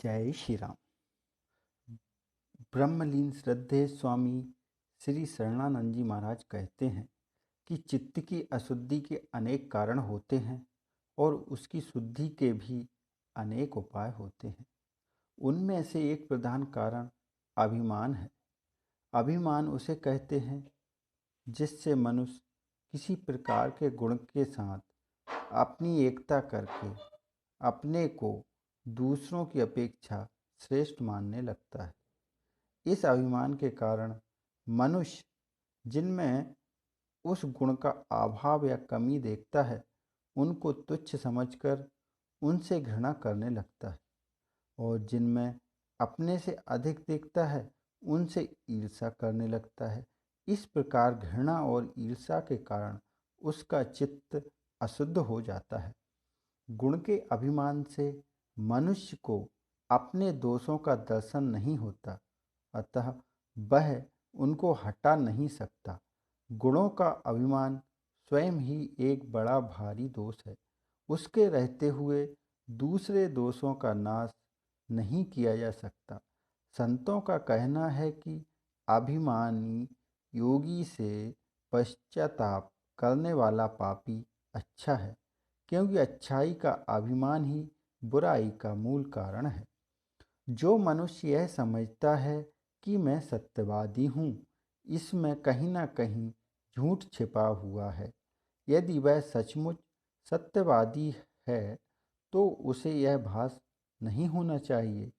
जय श्री राम। ब्रह्मलीन श्रद्धेय स्वामी श्री शरणानंद जी महाराज कहते हैं कि चित्त की अशुद्धि के अनेक कारण होते हैं और उसकी शुद्धि के भी अनेक उपाय होते हैं। उनमें से एक प्रधान कारण अभिमान है। अभिमान उसे कहते हैं जिससे मनुष्य किसी प्रकार के गुण के साथ अपनी एकता करके अपने को दूसरों की अपेक्षा श्रेष्ठ मानने लगता है। इस अभिमान के कारण मनुष्य जिनमें उस गुण का अभाव या कमी देखता है उनको तुच्छ समझकर उनसे घृणा करने लगता है, और जिनमें अपने से अधिक देखता है उनसे ईर्ष्या करने लगता है। इस प्रकार घृणा और ईर्ष्या के कारण उसका चित्त अशुद्ध हो जाता है। गुण के अभिमान से मनुष्य को अपने दोषों का दर्शन नहीं होता, अतः वह उनको हटा नहीं सकता। गुणों का अभिमान स्वयं ही एक बड़ा भारी दोष है। उसके रहते हुए दूसरे दोषों का नाश नहीं किया जा सकता। संतों का कहना है कि अभिमानी योगी से पश्चाताप करने वाला पापी अच्छा है, क्योंकि अच्छाई का अभिमान ही बुराई का मूल कारण है। जो मनुष्य यह समझता है कि मैं सत्यवादी हूँ, इसमें कहीं ना कहीं झूठ छिपा हुआ है। यदि वह सचमुच सत्यवादी है तो उसे यह भास नहीं होना चाहिए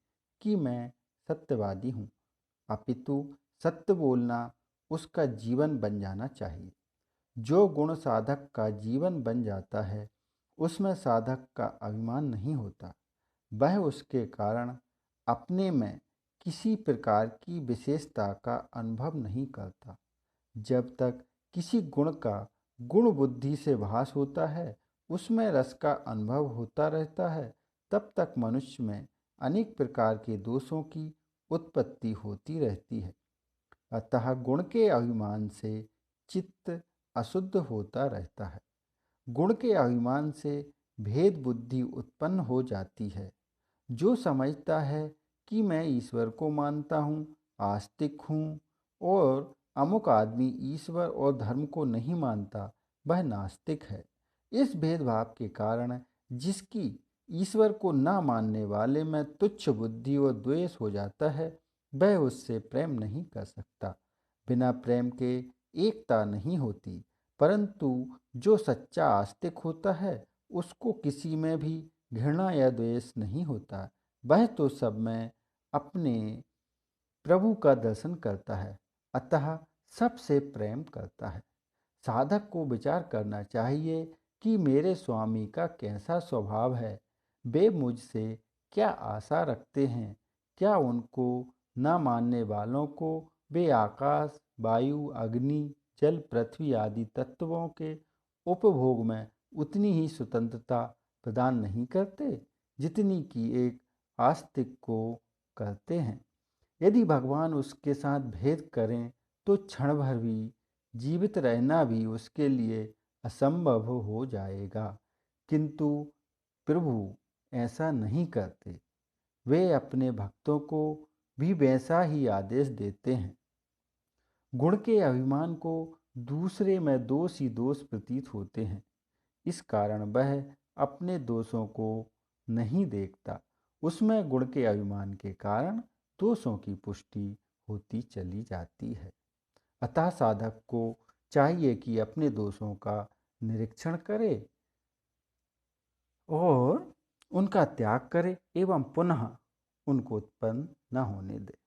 कि मैं सत्यवादी हूँ, अपितु सत्य बोलना उसका जीवन बन जाना चाहिए। जो गुण साधक का जीवन बन जाता है उसमें साधक का अभिमान नहीं होता। वह उसके कारण अपने में किसी प्रकार की विशेषता का अनुभव नहीं करता। जब तक किसी गुण का गुण बुद्धि से भास होता है, उसमें रस का अनुभव होता रहता है, तब तक मनुष्य में अनेक प्रकार के दोषों की उत्पत्ति होती रहती है। अतः गुण के अभिमान से चित्त अशुद्ध होता रहता है। गुण के अभिमान से भेद बुद्धि उत्पन्न हो जाती है। जो समझता है कि मैं ईश्वर को मानता हूँ, आस्तिक हूँ, और अमुक आदमी ईश्वर और धर्म को नहीं मानता, वह नास्तिक है। इस भेदभाव के कारण जिसकी ईश्वर को न मानने वाले में तुच्छ बुद्धि और द्वेष हो जाता है, वह उससे प्रेम नहीं कर सकता। बिना प्रेम के एकता नहीं होती, परंतु जो सच्चा आस्तिक होता है उसको किसी में भी घृणा या द्वेष नहीं होता। वह तो सब में अपने प्रभु का दर्शन करता है, अतः सबसे प्रेम करता है। साधक को विचार करना चाहिए कि मेरे स्वामी का कैसा स्वभाव है, वे मुझसे क्या आशा रखते हैं। क्या उनको न मानने वालों को वे आकाश, वायु, अग्नि, जल, पृथ्वी आदि तत्वों के उपभोग में उतनी ही स्वतंत्रता प्रदान नहीं करते जितनी कि एक आस्तिक को करते हैं। यदि भगवान उसके साथ भेद करें तो क्षण भर भी जीवित रहना भी उसके लिए असंभव हो जाएगा। किंतु प्रभु ऐसा नहीं करते। वे अपने भक्तों को भी वैसा ही आदेश देते हैं। गुण के अभिमान को दूसरे में दोष ही दोष प्रतीत होते हैं। इस कारण वह अपने दोषों को नहीं देखता। उसमें गुण के अभिमान के कारण दोषों की पुष्टि होती चली जाती है। अतः साधक को चाहिए कि अपने दोषों का निरीक्षण करे और उनका त्याग करे एवं पुनः उनको उत्पन्न न होने दे।